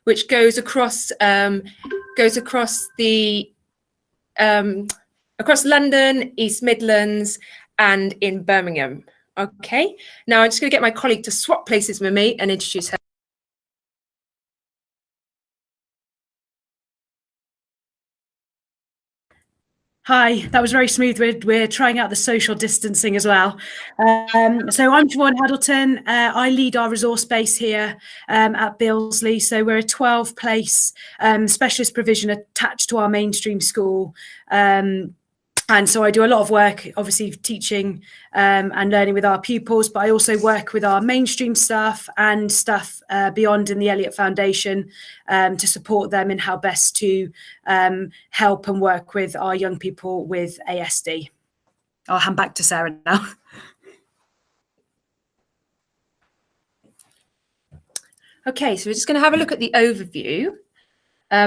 which goes across the across London, East Midlands, and in Birmingham. Okay, now I'm just going to get my colleague to swap places with me and introduce her. Hi, that was very smooth. We're trying out the social distancing as well. So I'm Siobhan Haddleton. I lead our resource base here at Billesley. So we're a 12-place specialist provision attached to our mainstream school. And so I do a lot of work, obviously teaching and learning with our pupils, but I also work with our mainstream staff and staff beyond in the Elliott Foundation to support them in how best to help and work with our young people with ASD. I'll hand back to Sarah now. Okay, so we're just going to have a look at the overview,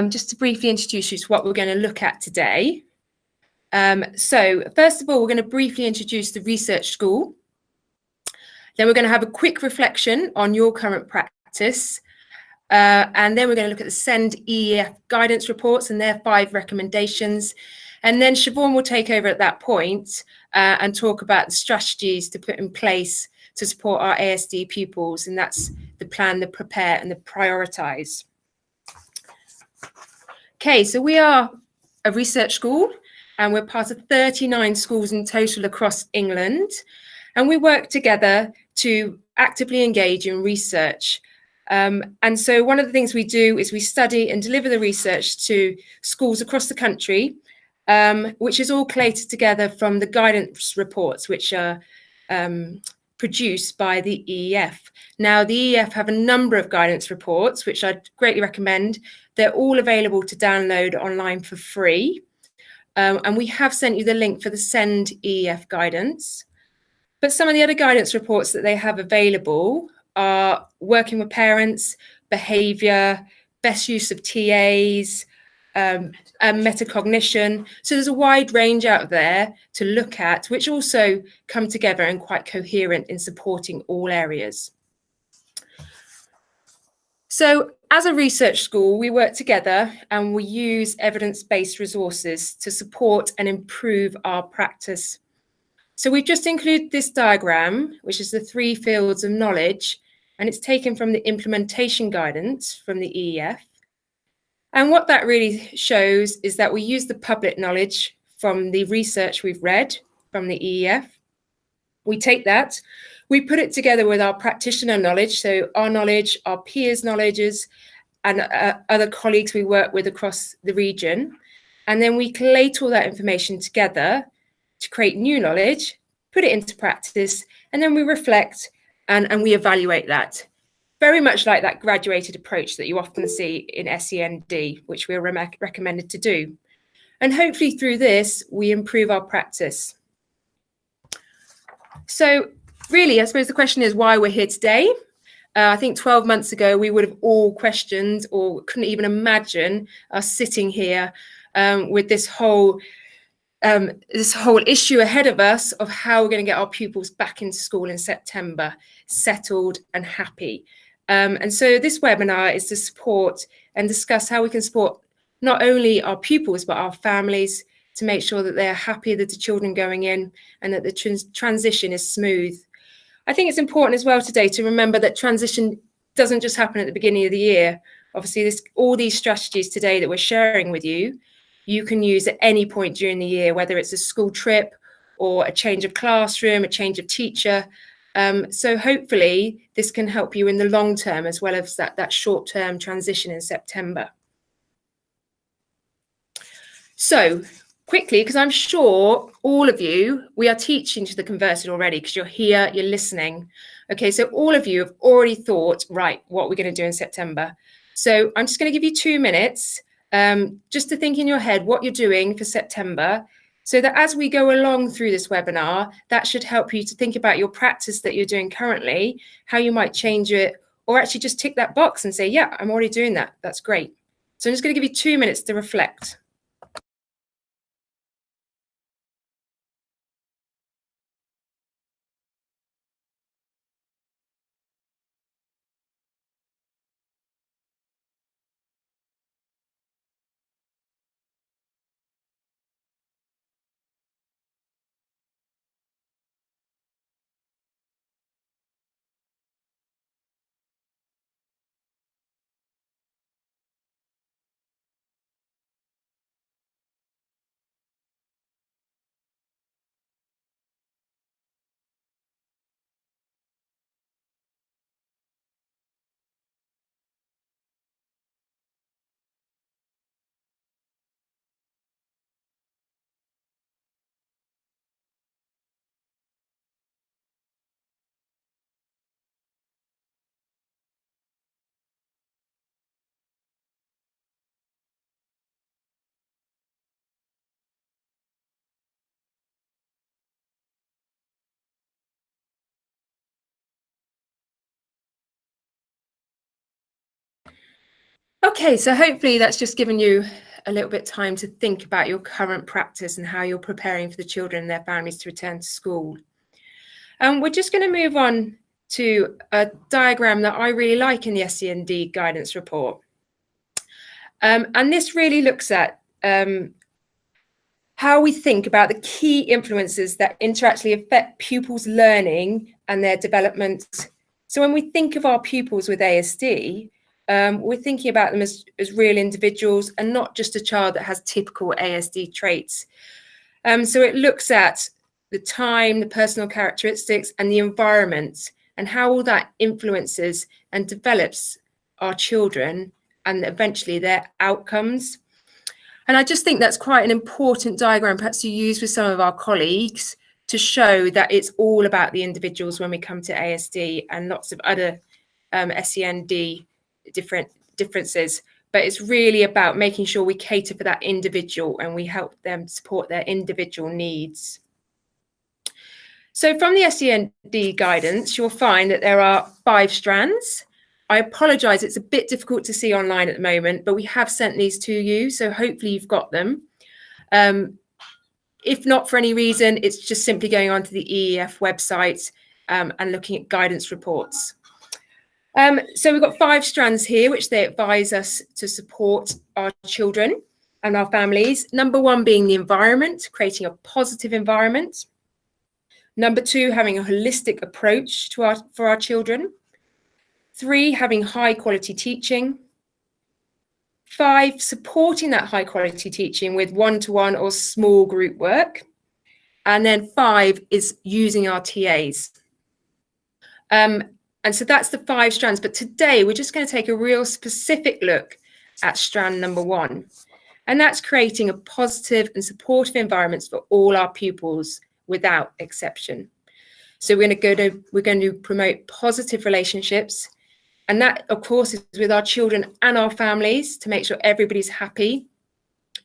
just to briefly introduce you to what we're going to look at today. So first of all, we're going to briefly introduce the research school. Then we're going to have a quick reflection on your current practice. And then we're going to look at the SEND EEF guidance reports and their 5 recommendations. And then Siobhan will take over at that point and talk about the strategies to put in place to support our ASD pupils. And that's the plan, the prepare, and the prioritise. Okay, so we are a research school, and we're part of 39 schools in total across England. And we work together to actively engage in research. And so one of the things we do is we study and deliver the research to schools across the country, which is all collated together from the guidance reports, which are produced by the EEF. Now, the EEF have a number of guidance reports, which I'd greatly recommend. They're all available to download online for free. And we have sent you the link for the SEND EEF guidance. But some of the other guidance reports that they have available are working with parents, behaviour, best use of TAs, metacognition. So there's a wide range out there to look at, which also come together and quite coherent in supporting all areas. So as a research school, we work together and we use evidence-based resources to support and improve our practice. So we've just included this diagram, which is the 3 fields of knowledge, and it's taken from the implementation guidance from the EEF. And what that really shows is that we use the public knowledge from the research we've read from the EEF. We take that, we put it together with our practitioner knowledge, so our knowledge, our peers' knowledges, and other colleagues we work with across the region. And then we collate all that information together to create new knowledge, put it into practice, and then we reflect and we evaluate that. Very much like that graduated approach that you often see in SEND, which we're recommended to do. And hopefully through this, we improve our practice. So really, I suppose the question is why we're here today. I think 12 months ago, we would have all questioned or couldn't even imagine us sitting here with this whole issue ahead of us of how we're going to get our pupils back into school in September, settled and happy. And so this webinar is to support and discuss how we can support not only our pupils, but our families to make sure that they're happy with the children going in and that the transition is smooth. I think it's important as well today to remember that transition doesn't just happen at the beginning of the year. Obviously, all these strategies today that we're sharing with you, you can use at any point during the year, whether it's a school trip or a change of classroom, a change of teacher. So hopefully this can help you in the long term as well as that short-term transition in September. So quickly, because I'm sure all of you, we are teaching to the converted already because you're here, you're listening. Okay, so all of you have already thought, right, what we're going to do in September. So I'm just going to give you 2 minutes just to think in your head what you're doing for September, so that as we go along through this webinar, that should help you to think about your practice that you're doing currently, how you might change it, or actually just tick that box and say, yeah, I'm already doing that. That's great. So I'm just going to give you 2 minutes to reflect. Okay, so hopefully that's just given you a little bit of time to think about your current practice and how you're preparing for the children and their families to return to school. And we're just going to move on to a diagram that I really like in the SEND guidance report. And this really looks at how we think about the key influences that interactually affect pupils' learning and their development. So when we think of our pupils with ASD, we're thinking about them as real individuals and not just a child that has typical ASD traits. So it looks at the time, the personal characteristics, and the environment, and how all that influences and develops our children and eventually their outcomes. And I just think that's quite an important diagram perhaps to use with some of our colleagues to show that it's all about the individuals when we come to ASD and lots of other SEND differences. But it's really about making sure we cater for that individual and we help them support their individual needs. So from the SEND guidance, you'll find that there are 5 strands. I apologise, it's a bit difficult to see online at the moment, but we have sent these to you, so hopefully you've got them. If not for any reason, it's just simply going onto the EEF website and looking at guidance reports. So we've got 5 strands here, which they advise us to support our children and our families. Number 1 being the environment, creating a positive environment. Number 2, having a holistic approach for our children. 3, having high quality teaching. 5, supporting that high quality teaching with one-to-one or small group work. And then 5 is using our TAs. And so that's the 5 strands. But today we're just going to take a real specific look at strand number 1. And that's creating a positive and supportive environments for all our pupils without exception. So we're going to promote positive relationships. And that, of course, is with our children and our families to make sure everybody's happy,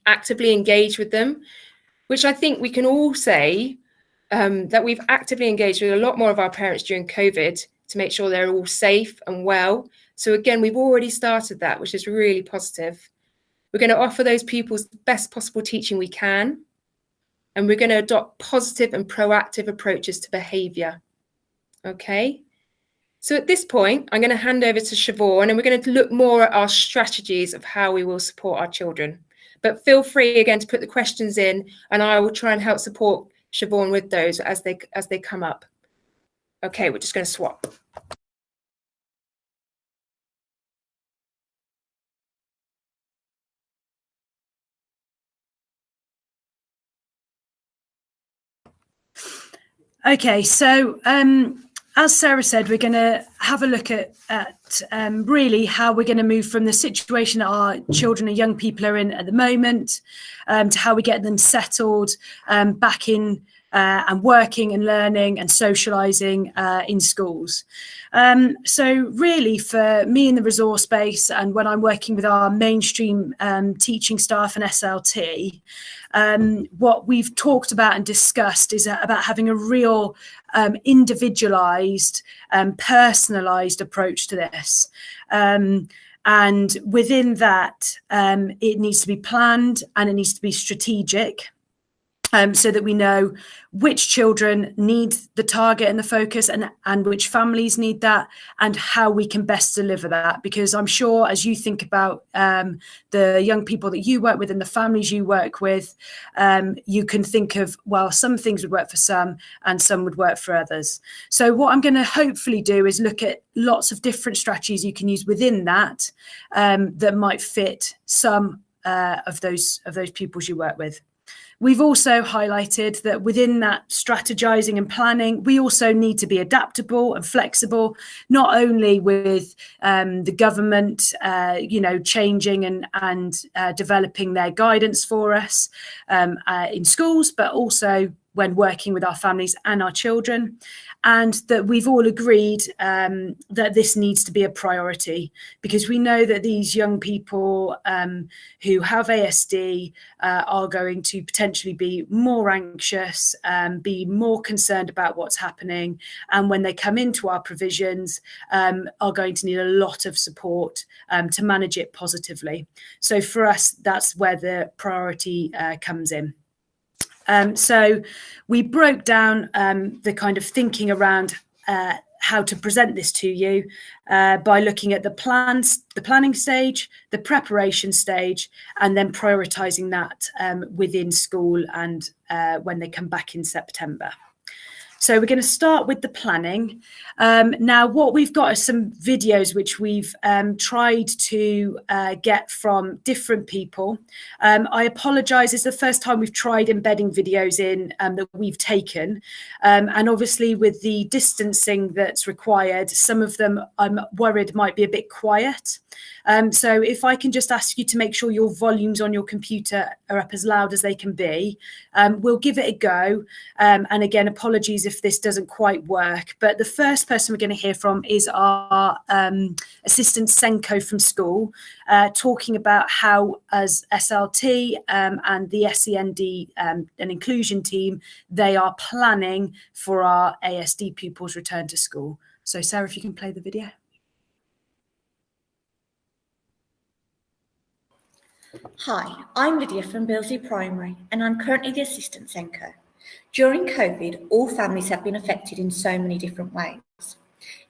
actively engage with them, which I think we can all say that we've actively engaged with a lot more of our parents during COVID to make sure they're all safe and well. So again, we've already started that, which is really positive. We're going to offer those pupils the best possible teaching we can. And we're going to adopt positive and proactive approaches to behaviour. Okay. So at this point, I'm going to hand over to Siobhan and we're going to look more at our strategies of how we will support our children. But feel free again to put the questions in and I will try and help support Siobhan with those as they come up. Okay, we're just going to swap. Okay, so as Sarah said, we're going to have a look at really how we're going to move from the situation that our children and young people are in at the moment to how we get them settled back in and working and learning and socialising in schools. So really for me in the resource base and when I'm working with our mainstream teaching staff and SLT, what we've talked about and discussed is about having a real individualised, personalised approach to this. And within that, it needs to be planned and it needs to be strategic. So that we know which children need the target and the focus and which families need that and how we can best deliver that. Because I'm sure as you think about the young people that you work with and the families you work with, you can think of, well, some things would work for some and some would work for others. So what I'm going to hopefully do is look at lots of different strategies you can use within that that might fit some of those pupils you work with. We've also highlighted that within that strategizing and planning, we also need to be adaptable and flexible, not only with the government, changing and developing their guidance for us in schools, but also when working with our families and our children, and that we've all agreed that this needs to be a priority, because we know that these young people who have ASD are going to potentially be more anxious, be more concerned about what's happening, and when they come into our provisions are going to need a lot of support to manage it positively. So for us, that's where the priority comes in. So we broke down the kind of thinking around how to present this to you by looking at the planning stage, the preparation stage, and then prioritising that within school and when they come back in September. So we're going to start with the planning. Now, what we've got are some videos which we've tried to get from different people. I apologise, it's the first time we've tried embedding videos in that we've taken. And obviously with the distancing that's required, some of them I'm worried might be a bit quiet. So if I can just ask you to make sure your volumes on your computer are up as loud as they can be, we'll give it a go. And again, apologies if this doesn't quite work. But the first person we're going to hear from is our assistant Senko from school, talking about how as SLT and the SEND and inclusion team, they are planning for our ASD pupils' return to school. So Sarah, if you can play the video. Hi, I'm Lydia from Billesley Primary and I'm currently the Assistant Senko. During COVID, all families have been affected in so many different ways.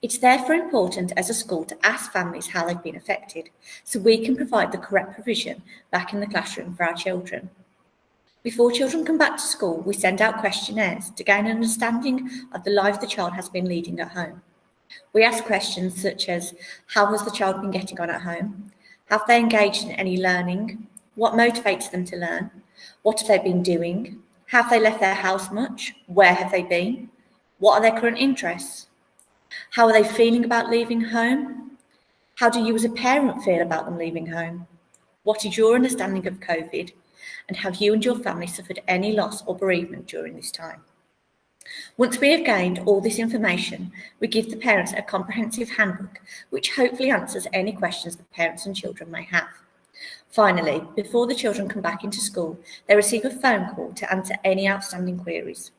It's therefore important as a school to ask families how they've been affected so we can provide the correct provision back in the classroom for our children. Before children come back to school, we send out questionnaires to gain an understanding of the life the child has been leading at home. We ask questions such as, how has the child been getting on at home? Have they engaged in any learning? What motivates them to learn? What have they been doing? Have they left their house much? Where have they been? What are their current interests? How are they feeling about leaving home? How do you as a parent feel about them leaving home? What is your understanding of COVID? And have you and your family suffered any loss or bereavement during this time? Once we have gained all this information, we give the parents a comprehensive handbook which hopefully answers any questions the parents and children may have. Finally, before the children come back into school, they receive a phone call to answer any outstanding queries.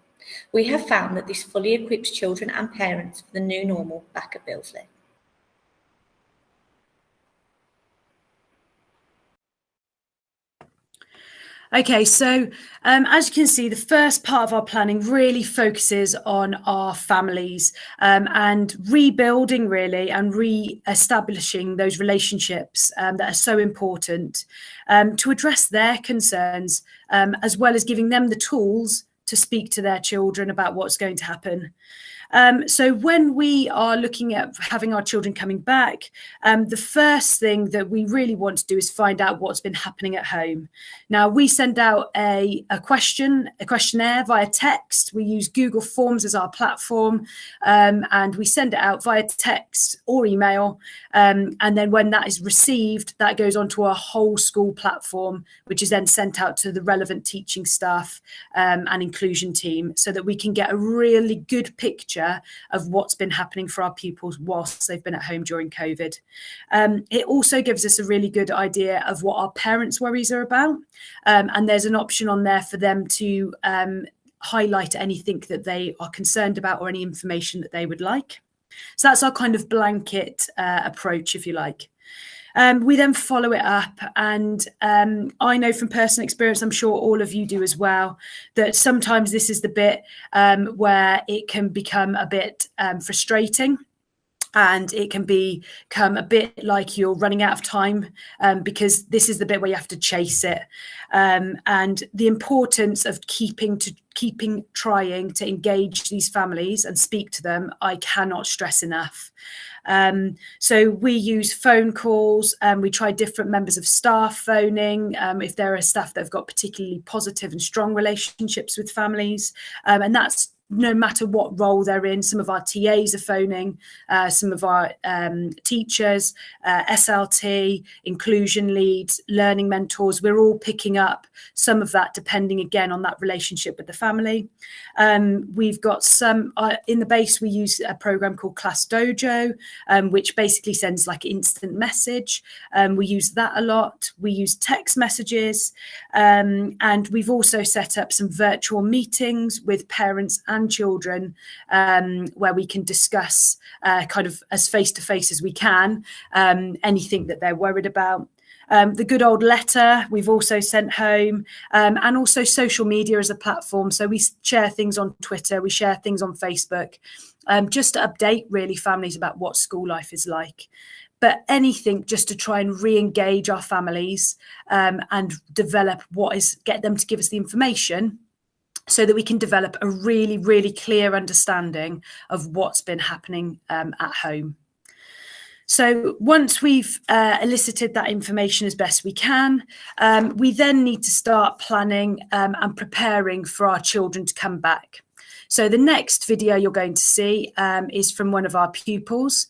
We have found that this fully equips children and parents for the new normal back at Billesley. Okay, so as you can see, the first part of our planning really focuses on our families and rebuilding really and re-establishing those relationships that are so important to address their concerns, as well as giving them the tools to speak to their children about what's going to happen. So when we are looking at having our children coming back, the first thing that we really want to do is find out what's been happening at home. Now, we send out a questionnaire via text. We use Google Forms as our platform, and we send it out via text or email. And then when that is received, that goes onto our whole school platform, which is then sent out to the relevant teaching staff and inclusion team so that we can get a really good picture of what's been happening for our pupils whilst they've been at home during COVID. It also gives us a really good idea of what our parents' worries are about. And there's an option on there for them to highlight anything that they are concerned about or any information that they would like. So that's our kind of blanket approach, if you like. We then follow it up, and I know from personal experience, I'm sure all of you do as well, that sometimes this is the bit where it can become a bit frustrating. And it can become a bit like you're running out of time because this is the bit where you have to chase it. And the importance of keeping trying to engage these families and speak to them, I cannot stress enough. So we use phone calls, we try different members of staff phoning if there are staff that have got particularly positive and strong relationships with families, and that's no matter what role they're in. Some of our TAs are phoning, some of our teachers, SLT, inclusion leads, learning mentors. We're all picking up some of that, depending again on that relationship with the family. We've got some in the base. We use a program called Class Dojo, which basically sends like instant message. We use that a lot. We use text messages, and we've also set up some virtual meetings with parents and children, where we can discuss kind of as face-to-face as we can, anything that they're worried about. The good old letter we've also sent home, and also social media as a platform. So we share things on Twitter, we share things on Facebook, just to update really families about what school life is like. But anything just to try and re-engage our families, and develop get them to give us the information so that we can develop a really, really clear understanding of what's been happening at home. So once we've elicited that information as best we can, we then need to start planning and preparing for our children to come back. So the next video you're going to see is from one of our pupils.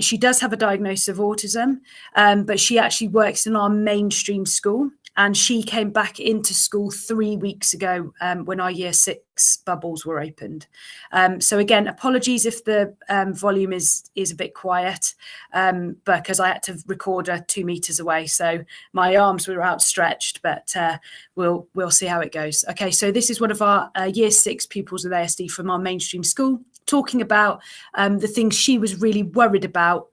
She does have a diagnosis of autism, but she actually works in our mainstream school. And she came back into school 3 weeks ago when our Year 6 bubbles were opened. So again, apologies if the volume is a bit quiet, because I had to record her 2 meters away. So my arms were outstretched, but we'll see how it goes. Okay, so this is one of our Year 6 pupils with ASD from our mainstream school, talking about the things she was really worried about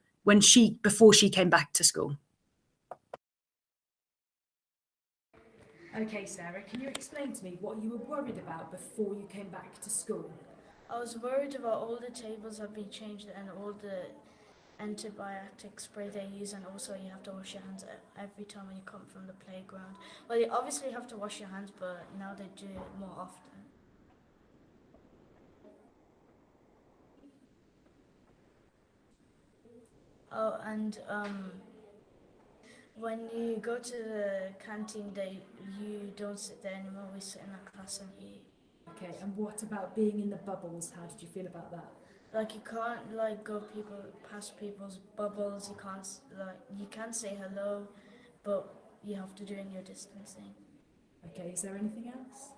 before she came back to school. Okay, Sarah, can you explain to me what you were worried about before you came back to school? I was worried about all the tables have been changed and all the antibiotic spray they use, and also you have to wash your hands every time when you come from the playground. Well, you obviously have to wash your hands, but now they do it more often. Oh, and when you go to the canteen, you don't sit there anymore. We sit in our class and eat. Okay, and what about being in the bubbles? How did you feel about that? Like, you can't go past people's bubbles. You can say hello, but you have to do in your distancing. Okay, is there anything else?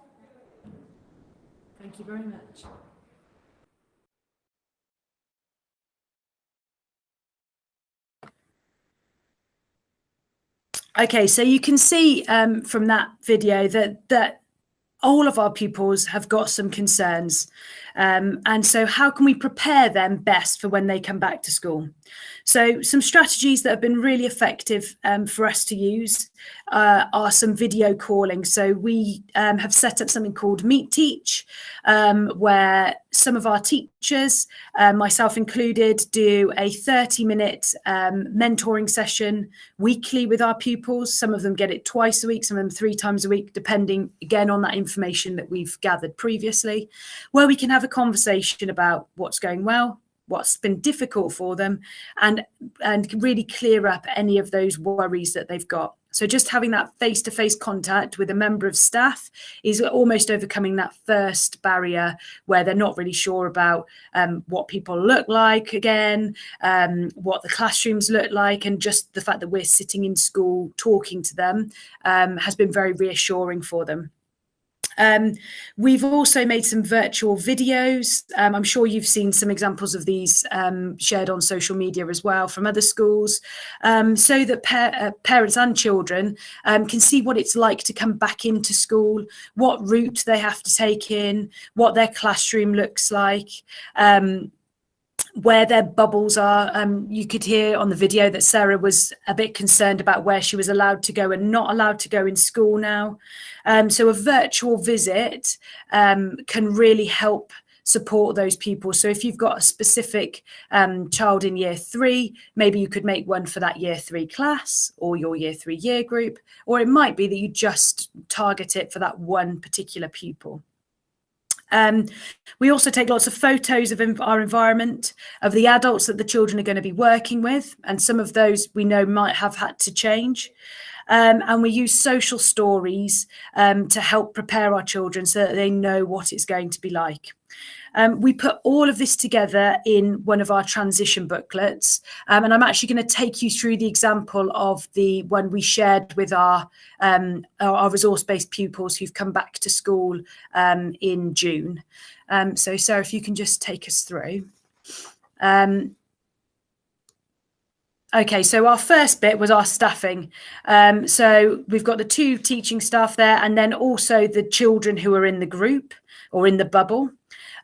Thank you very much. Okay, so you can see from that video that all of our pupils have got some concerns. And so how can we prepare them best for when they come back to school? So some strategies that have been really effective for us to use are some video calling. So we have set up something called Meet Teach, where some of our teachers, myself included, do a 30-minute mentoring session weekly with our pupils. Some of them get it twice a week, some of them 3 times a week, depending again on that information that we've gathered previously, where we can have a conversation about what's going well, what's been difficult for them, and really clear up any of those worries that they've got. So just having that face-to-face contact with a member of staff is almost overcoming that first barrier where they're not really sure about what people look like again, what the classrooms look like, and just the fact that we're sitting in school talking to them has been very reassuring for them. We've also made some virtual videos. I'm sure you've seen some examples of these shared on social media as well from other schools, so that parents and children can see what it's like to come back into school, what route they have to take in, what their classroom looks like, where their bubbles are. You could hear on the video that Sarah was a bit concerned about where she was allowed to go and not allowed to go in school now. So a virtual visit can really help support those people. So if you've got a specific child in Year 3, maybe you could make one for that Year 3 class or your Year 3 year group, or it might be that you just target it for that one particular pupil. We also take lots of photos of our environment, of the adults that the children are going to be working with, and some of those we know might have had to change. And we use social stories to help prepare our children so that they know what it's going to be like. We put all of this together in one of our transition booklets, and I'm actually going to take you through the example of the one we shared with our resource-based pupils who've come back to school in June. So Sarah, if you can just take us through. Okay, so our first bit was our staffing. So we've got the 2 teaching staff there, and then also the children who are in the group or in the bubble.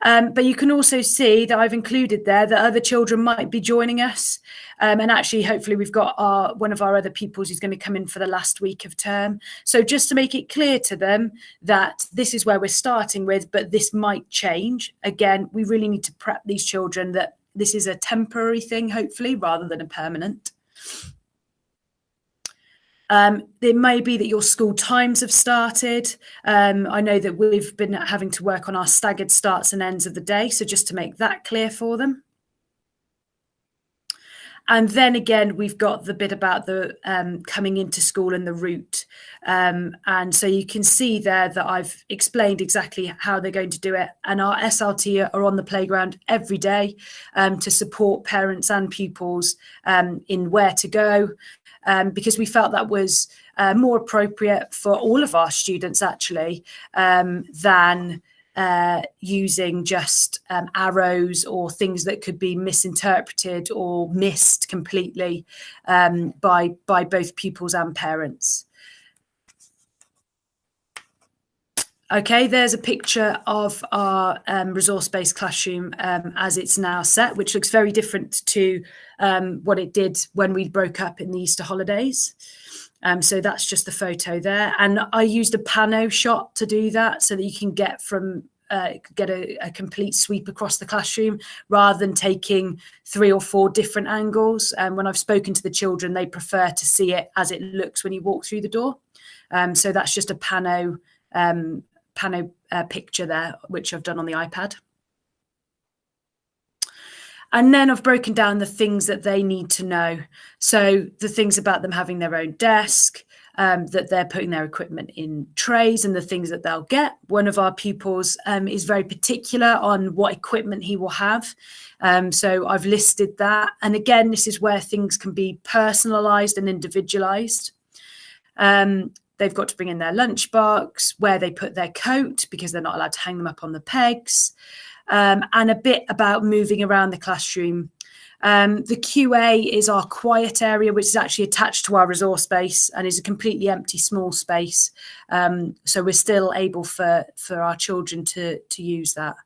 But you can also see that I've included there that other children might be joining us. And actually, hopefully, we've got one of our other pupils who's going to come in for the last week of term. So just to make it clear to them that this is where we're starting with, but this might change. Again, we really need to prep these children that this is a temporary thing, hopefully, rather than a permanent. It may be that your school times have started. I know that we've been having to work on our staggered starts and ends of the day, so just to make that clear for them. And then again, we've got the bit about the coming into school and the route. And so you can see there that I've explained exactly how they're going to do it. And our SLT are on the playground every day to support parents and pupils in where to go, because we felt that was more appropriate for all of our students, actually, than using just arrows or things that could be misinterpreted or missed completely by both pupils and parents. Okay, there's a picture of our resource-based classroom as it's now set, which looks very different to what it did when we broke up in the Easter holidays. So that's just the photo there. And I used a pano shot to do that so that you can get a complete sweep across the classroom rather than taking 3 or 4 different angles. And when I've spoken to the children, they prefer to see it as it looks when you walk through the door. So that's just a pano picture there, which I've done on the iPad. And then I've broken down the things that they need to know. So the things about them having their own desk, that they're putting their equipment in trays and the things that they'll get. One of our pupils is very particular on what equipment he will have. So I've listed that. And again, this is where things can be personalised and individualised. They've got to bring in their lunchbox, where they put their coat, because they're not allowed to hang them up on the pegs, and a bit about moving around the classroom. The QA is our quiet area, which is actually attached to our resource space and is a completely empty, small space. So we're still able for our children to use that.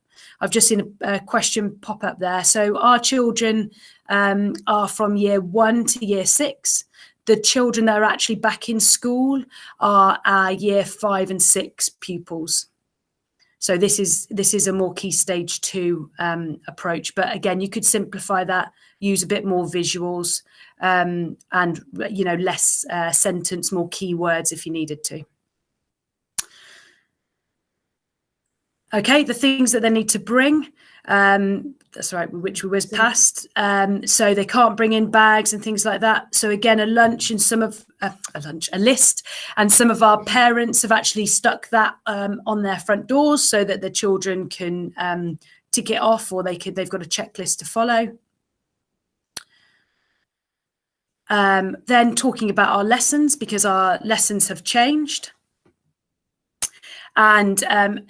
I've just seen a question pop up there. So our children are from year 1 to year 6. The children that are actually back in school are our year 5 and 6 pupils. So this is a more key stage 2 approach. But again, you could simplify that, use a bit more visuals, and less sentence, more keywords if you needed to. Okay, the things that they need to bring. That's right, which we whizzed past. So they can't bring in bags and things like that. So again, a list, and some of our parents have actually stuck that on their front doors so that the children can tick it off, or they've got a checklist to follow. Then talking about our lessons, because our lessons have changed. And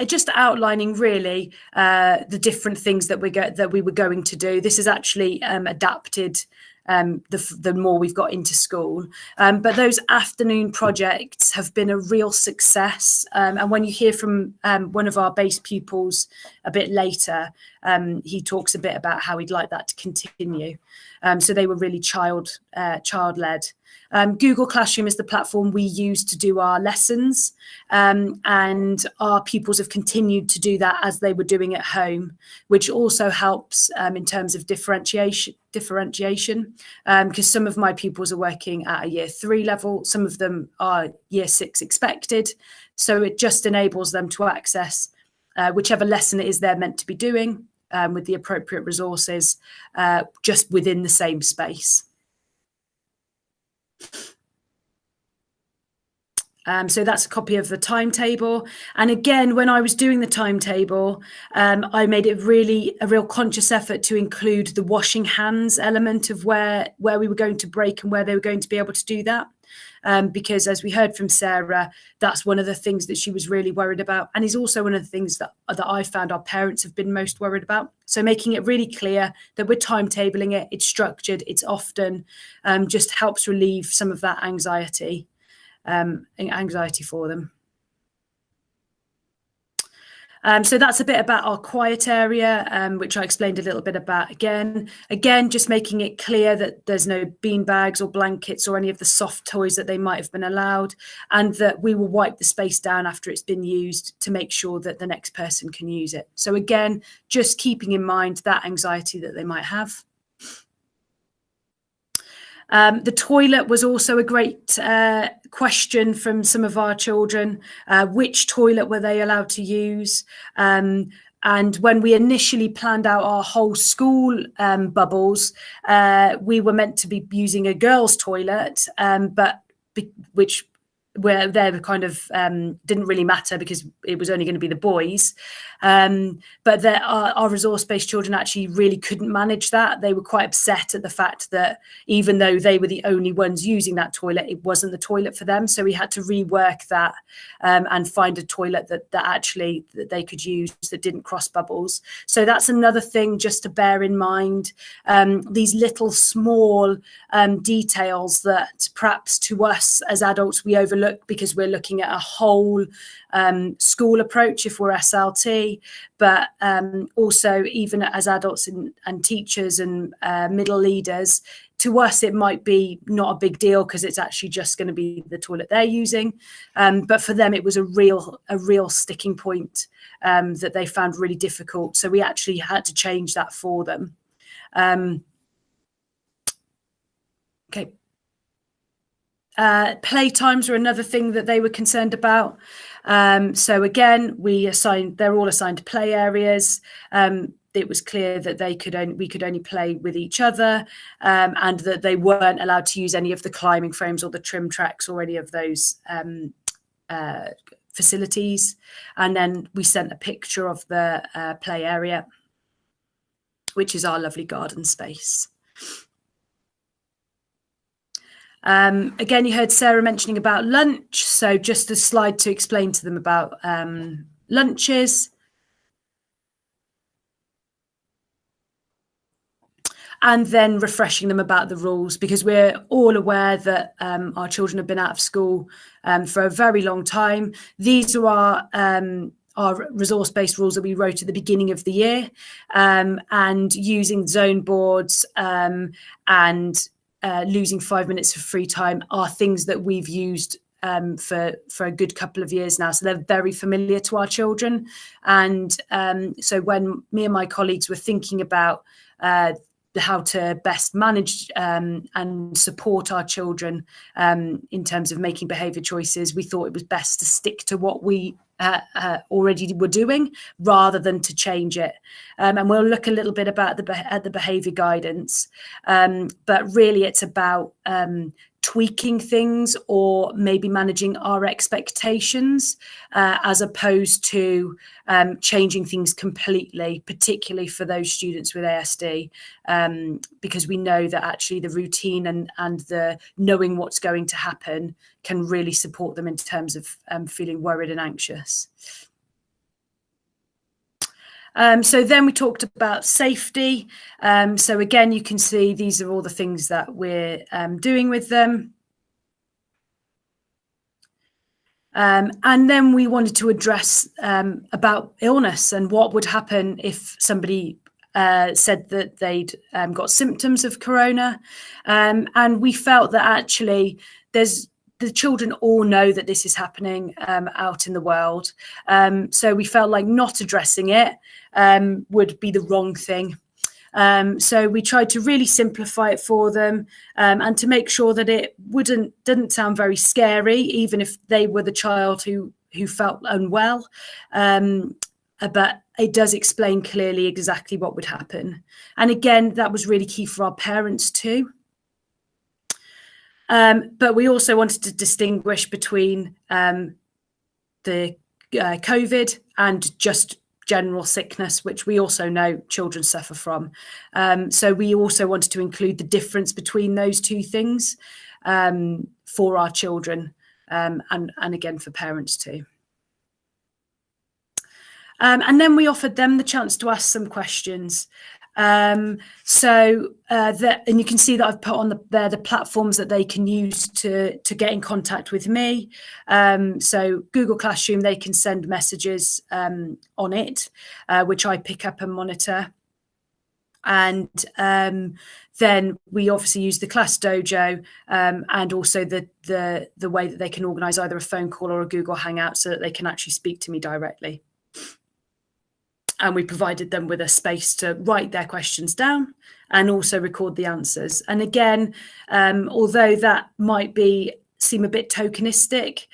just outlining really the different things that we were going to do. This is actually adapted the more we've got into school. But those afternoon projects have been a real success. And when you hear from one of our base pupils a bit later, he talks a bit about how he'd like that to continue. So they were really child-led. Google Classroom is the platform we use to do our lessons, and our pupils have continued to do that as they were doing at home, which also helps in terms of differentiation, because some of my pupils are working at a year 3 level, some of them are year 6 expected, so it just enables them to access whichever lesson it is they're meant to be doing, with the appropriate resources, just within the same space. So that's a copy of the timetable. And again, when I was doing the timetable, I made it a real conscious effort to include the washing hands element of where we were going to break and where they were going to be able to do that. Because as we heard from Sarah, that's one of the things that she was really worried about, and is also one of the things that I found our parents have been most worried about. So making it really clear that we're timetabling it, it's structured, it's often, just helps relieve some of that anxiety for them. So that's a bit about our quiet area, which I explained a little bit about again, just making it clear that there's no bean bags or blankets or any of the soft toys that they might have been allowed, and that we will wipe the space down after it's been used to make sure that the next person can use it. So again, just keeping in mind that anxiety that they might have. The toilet was also a great question from some of our children. Which toilet were they allowed to use? And when we initially planned out our whole school bubbles, we were meant to be using a girls' toilet, where they were kind of didn't really matter because it was only going to be the boys. But our resource-based children actually really couldn't manage that. They were quite upset at the fact that even though they were the only ones using that toilet, it wasn't the toilet for them. So we had to rework that and find a toilet that actually that they could use that didn't cross bubbles. So that's another thing just to bear in mind, these little small details that perhaps to us as adults we overlook because we're looking at a whole school approach if we're SLT, but also even as adults and teachers and middle leaders, to us it might be not a big deal because it's actually just going to be the toilet they're using, but for them it was a real sticking point that they found really difficult. So we actually had to change that for them. Okay. Playtimes are another thing that they were concerned about. So again, they're all assigned play areas. It was clear that we could only play with each other, and that they weren't allowed to use any of the climbing frames or the trim tracks or any of those facilities. And then we sent a picture of the play area, which is our lovely garden space. Again, you heard Sarah mentioning about lunch. So just a slide to explain to them about lunches. And then refreshing them about the rules, because we're all aware that our children have been out of school for a very long time. These are our resource-based rules that we wrote at the beginning of the year, and using zone boards and losing 5 minutes of free time are things that we've used for a good couple of years now. So they're very familiar to our children. And so when me and my colleagues were thinking about how to best manage and support our children in terms of making behaviour choices, we thought it was best to stick to what we already were doing rather than to change it. And we'll look a little bit about at the behaviour guidance, but really it's about tweaking things or maybe managing our expectations as opposed to changing things completely, particularly for those students with ASD, because we know that actually the routine and the knowing what's going to happen can really support them in terms of feeling worried and anxious. So then we talked about safety. So again, you can see these are all the things that we're doing with them. And then we wanted to address about illness and what would happen if somebody said that they'd got symptoms of corona. And we felt that actually the children all know that this is happening out in the world. So we felt like not addressing it would be the wrong thing. So we tried to really simplify it for them and to make sure that it didn't sound very scary, even if they were the child who felt unwell. but it does explain clearly exactly what would happen. And again, that was really key for our parents too. But we also wanted to distinguish between the COVID and just general sickness, which we also know children suffer from. So we also wanted to include the difference between those two things for our children and again for parents too. And then we offered them the chance to ask some questions. And you can see that I've put on there the platforms that they can use to get in contact with me. So Google Classroom, they can send messages on it, which I pick up and monitor. And then we obviously use the Class Dojo and also the way that they can organise either a phone call or a Google Hangout so that they can actually speak to me directly. And we provided them with a space to write their questions down and also record the answers. And again, although that might seem a bit tokenistic,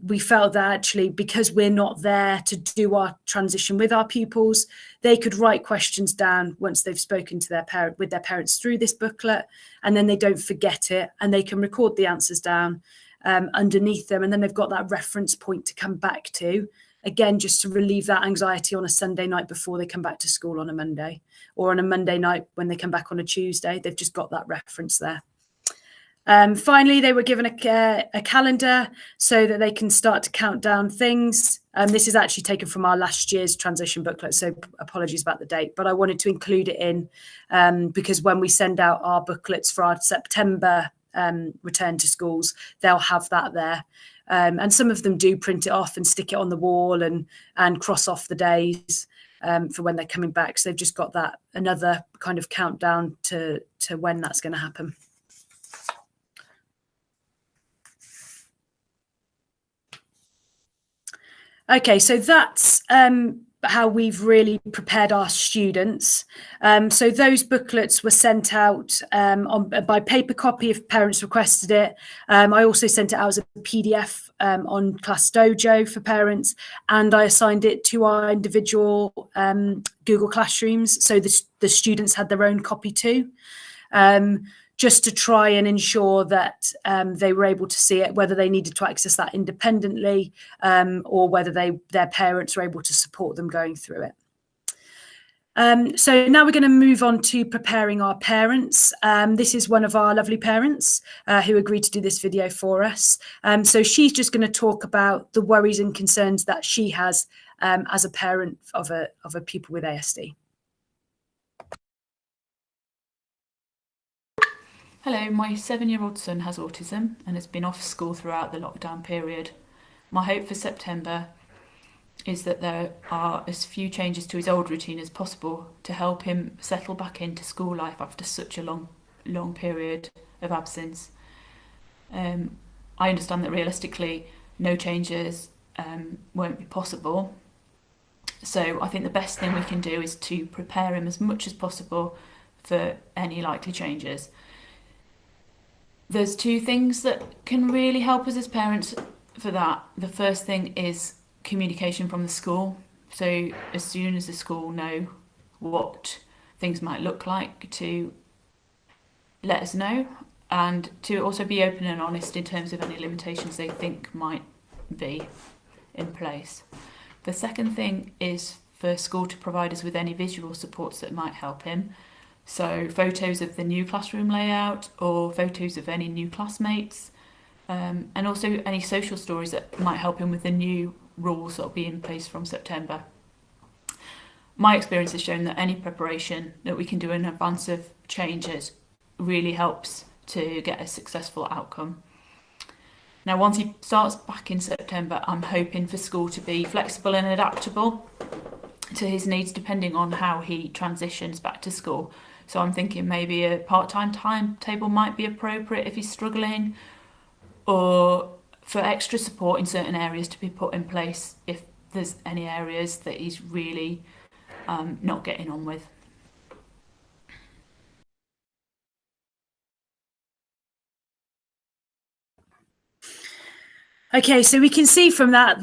we felt that actually because we're not there to do our transition with our pupils, they could write questions down once they've spoken to with their parents through this booklet, and then they don't forget it, and they can record the answers down underneath them, and then they've got that reference point to come back to. Again, just to relieve that anxiety on a Sunday night before they come back to school on a Monday, or on a Monday night when they come back on a Tuesday. They've just got that reference there. Finally, they were given a calendar so that they can start to count down things. This is actually taken from our last year's transition booklet, so apologies about the date, but I wanted to include it in because when we send out our booklets for our September return to schools, they'll have that there. And some of them do print it off and stick it on the wall and cross off the days for when they're coming back. So they've just got that another kind of countdown to when that's going to happen. Okay, so that's how we've really prepared our students. So those booklets were sent out by paper copy if parents requested it. I also sent it out as a PDF on Class Dojo for parents, and I assigned it to our individual Google Classrooms, so the students had their own copy too. Just to try and ensure that they were able to see it, whether they needed to access that independently or whether their parents were able to support them going through it. So now we're going to move on to preparing our parents. This is one of our lovely parents who agreed to do this video for us. So she's just going to talk about the worries and concerns that she has as a parent of a pupil with ASD. Hello, my 7-year-old son has autism and has been off school throughout the lockdown period. My hope for September is that there are as few changes to his old routine as possible to help him settle back into school life after such a long period of absence. I understand that realistically no changes won't be possible. So I think the best thing we can do is to prepare him as much as possible for any likely changes. There's two things that can really help us as parents for that. The first thing is communication from the school. So as soon as the school know what things might look like, to let us know, and to also be open and honest in terms of any limitations they think might be in place. The second thing is for school to provide us with any visual supports that might help him. So photos of the new classroom layout or photos of any new classmates, and also any social stories that might help him with the new rules that will be in place from September. My experience has shown that any preparation that we can do in advance of changes really helps to get a successful outcome. Now, once he starts back in September, I'm hoping for school to be flexible and adaptable to his needs depending on how he transitions back to school. So I'm thinking maybe a part-time timetable might be appropriate if he's struggling, or for extra support in certain areas to be put in place if there's any areas that he's really not getting on with. Okay, so we can see from that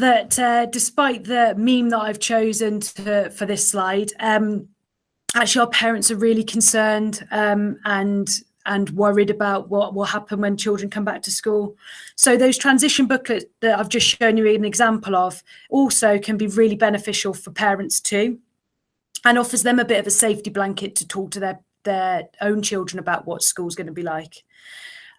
despite the meme that I've chosen for this slide, actually our parents are really concerned and worried about what will happen when children come back to school. So those transition booklets that I've just shown you an example of also can be really beneficial for parents too, and offers them a bit of a safety blanket to talk to their own children about what school's going to be like.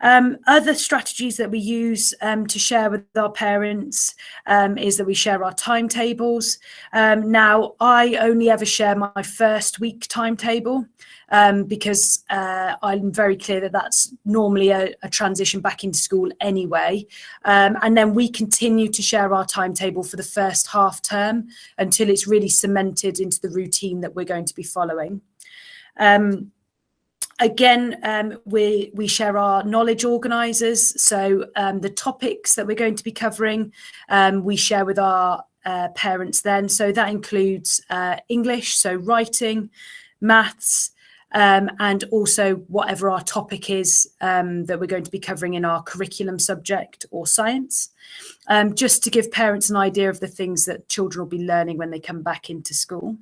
Other strategies that we use to share with our parents is that we share our timetables. Now, I only ever share my first week timetable because I'm very clear that that's normally a transition back into school anyway. And then we continue to share our timetable for the first half term until it's really cemented into the routine that we're going to be following. Again, we share our knowledge organisers. So the topics that we're going to be covering, we share with our parents then. So that includes English, so writing, maths, and also whatever our topic is that we're going to be covering in our curriculum subject or science, just to give parents an idea of the things that children will be learning when they come back into school.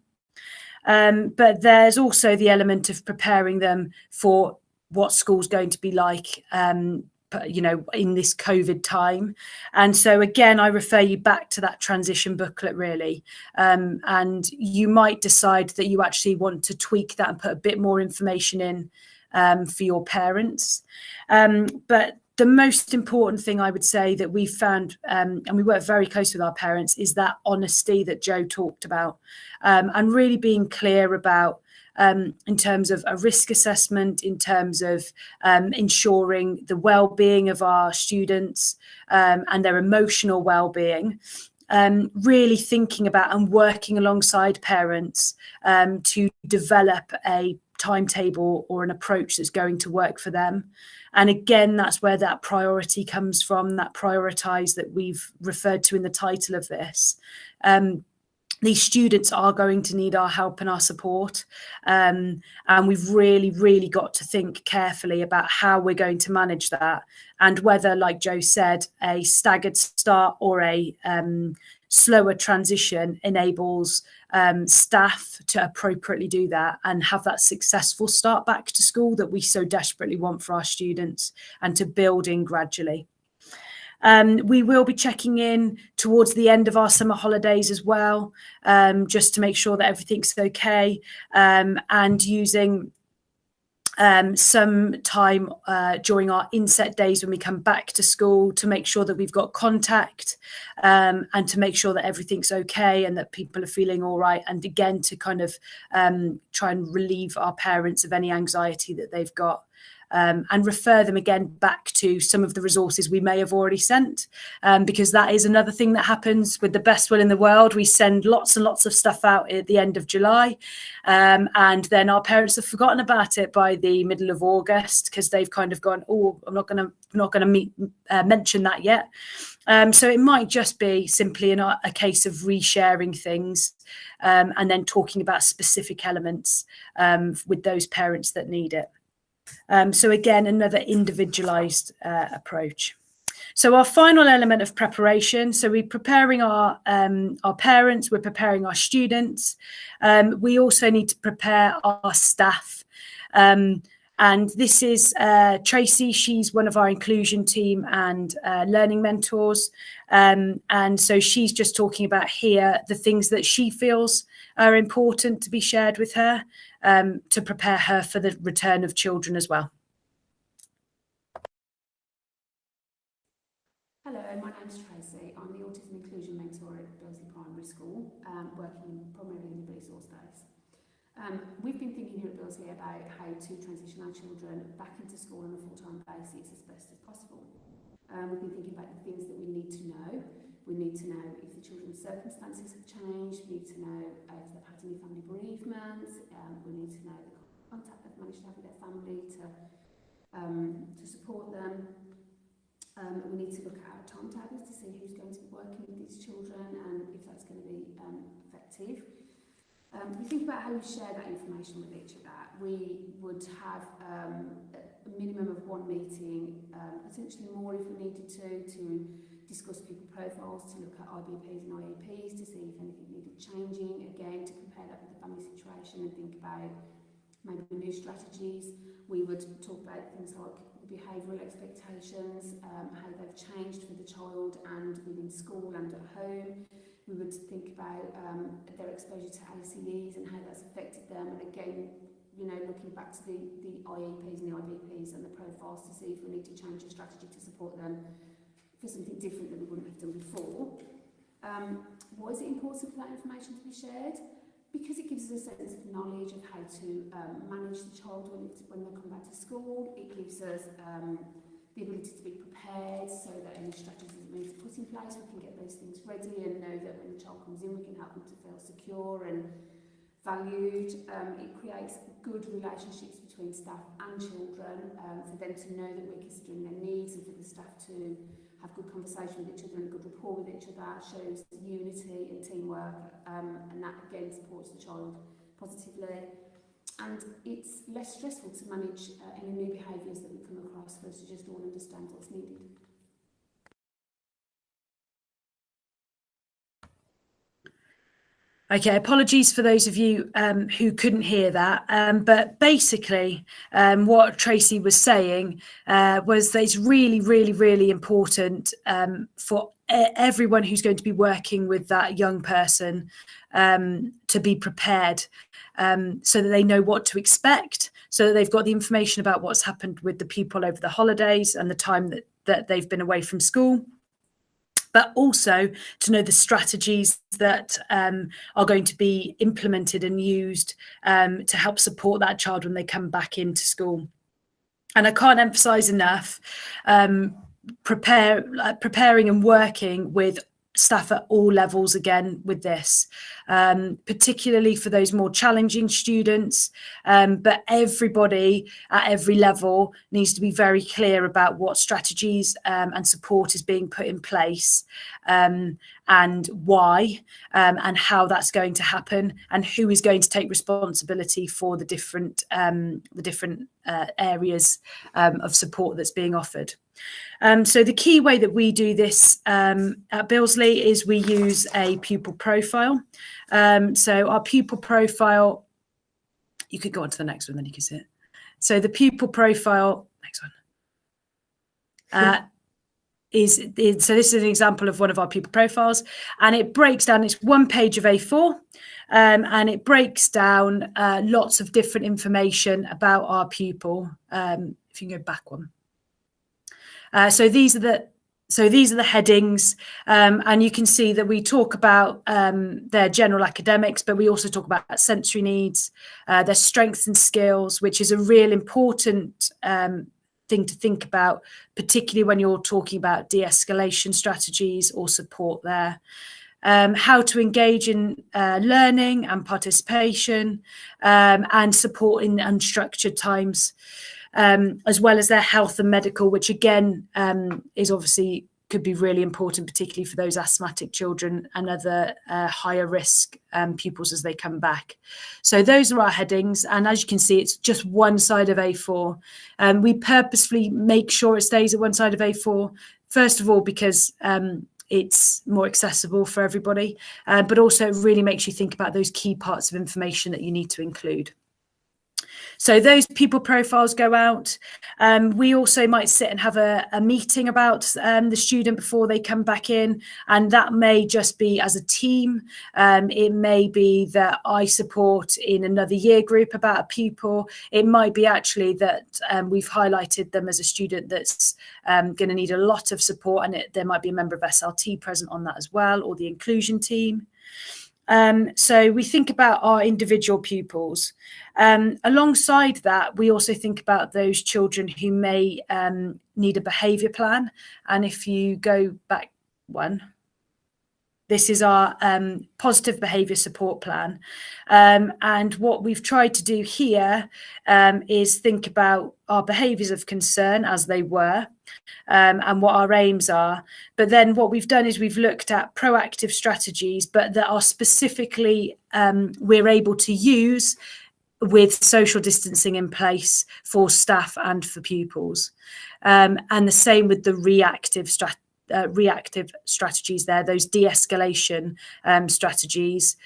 But there's also the element of preparing them for what school's going to be like, you know, in this COVID time. And so again, I refer you back to that transition booklet really. And you might decide that you actually want to tweak that and put a bit more information in for your parents. But the most important thing I would say that we've found, and we work very close with our parents, is that honesty that Joe talked about, and really being clear about in terms of a risk assessment, in terms of ensuring the well-being of our students and their emotional well-being. Really thinking about and working alongside parents to develop a timetable or an approach that's going to work for them. And again, that's where that priority comes from, that prioritise that we've referred to in the title of this. These students are going to need our help and our support. And we've really, really got to think carefully about how we're going to manage that, and whether, like Joe said, a staggered start or a slower transition enables staff to appropriately do that and have that successful start back to school that we so desperately want for our students, and to build in gradually. We will be checking in towards the end of our summer holidays as well, just to make sure that everything's okay, and using some time during our inset days when we come back to school to make sure that we've got contact, and to make sure that everything's okay and that people are feeling all right, and again to kind of try and relieve our parents of any anxiety that they've got. And refer them again back to some of the resources we may have already sent, because that is another thing that happens with the best will in the world. We send lots and lots of stuff out at the end of July, and then our parents have forgotten about it by the middle of August because they've kind of gone, oh, I'm not going to mention that yet. So it might just be simply a case of resharing things, and then talking about specific elements with those parents that need it. So again, another individualised approach. So our final element of preparation, so we're preparing our parents, we're preparing our students. We also need to prepare our staff. And this is Tracy, she's one of our inclusion team and learning mentors. And so she's just talking about here the things that she feels are important to be shared with her, to prepare her for the return of children as well. Hello, my name's Tracy. I'm the Autism Inclusion Mentor at Bilsley Primary School, working primarily in the resource base. We've been thinking here at Bilsley about how to transition our children back into school on a full-time basis as best as possible. We've been thinking about the things that we need to know. We need to know if the children's circumstances have changed. We need to know if they've had any family bereavements. We need to know the contact they've managed to have with their family to support them. We need to look at our timetables to see who's going to be working with these children and if that's going to be effective. We think about how we share that information with each other. We would have a minimum of one meeting, potentially more if we needed to discuss pupil profiles to look at IBPs and IEPs to see if anything needed changing, again to compare that with the family situation and think about maybe new strategies. We would talk about things like behavioural expectations, how they've changed for the child and within school and at home. We would think about their exposure to ACEs and how that's affected them, and again, you know, looking back to the IEPs and the IBPs and the profiles to see if we need to change a strategy to support them for something different that we wouldn't have done before. Why is it important for that information to be shared? Because it gives us a sense of knowledge of how to manage the child when they come back to school. It gives us the ability to be prepared so that any strategies that we need to put in place, we can get those things ready and know that when the child comes in, we can help them to feel secure and valued. It creates good relationships between staff and children, for them to know that we're considering their needs, and for the staff to have good conversation with each other and good rapport with each other. Shows unity and teamwork, and that again supports the child positively. And it's less stressful to manage any new behaviours that we come across for us to just all understand what's needed. Okay, apologies for those of you who couldn't hear that. But basically, what Tracy was saying was that it's really, really, really important for everyone who's going to be working with that young person to be prepared, so that they know what to expect, so that they've got the information about what's happened with the pupil over the holidays and the time that they've been away from school, but also to know the strategies that are going to be implemented and used to help support that child when they come back into school. And I can't emphasize enough preparing and working with staff at all levels again with this, particularly for those more challenging students, but everybody at every level needs to be very clear about what strategies and support is being put in place, and why, and how that's going to happen, and who is going to take responsibility for the different areas of support that's being offered. So the key way that we do this at Billesley is we use a pupil profile. So our pupil profile, you could go on to the next one, then you can see it. So the pupil profile, next one, so this is an example of one of our pupil profiles, and it breaks down, it's one page of A4, and it breaks down lots of different information about our pupil. If you can go back one. So these are the headings, and you can see that we talk about their general academics, but we also talk about sensory needs, their strengths and skills, which is a real important thing to think about, particularly when you're talking about de-escalation strategies or support there. How to engage in learning and participation, and support in unstructured times. As well as their health and medical, which again is obviously could be really important, particularly for those asthmatic children and other higher risk pupils as they come back. So those are our headings, and as you can see, it's just one side of A4. We purposefully make sure it stays at one side of A4, first of all because it's more accessible for everybody, but also it really makes you think about those key parts of information that you need to include. So those pupil profiles go out. We also might sit and have a meeting about the student before they come back in, and that may just be as a team. It may be that I support in another year group about a pupil. It might be actually that we've highlighted them as a student that's going to need a lot of support, and there might be a member of SLT present on that as well, or the inclusion team. So we think about our individual pupils. Alongside that, we also think about those children who may need a behaviour plan. And if you go back one, this is our positive behaviour support plan. And what we've tried to do here is think about our behaviours of concern as they were, and what our aims are. But then what we've done is we've looked at proactive strategies, but that are specifically we're able to use with social distancing in place for staff and for pupils. And the same with the reactive reactive strategies there, those de-escalation strategies.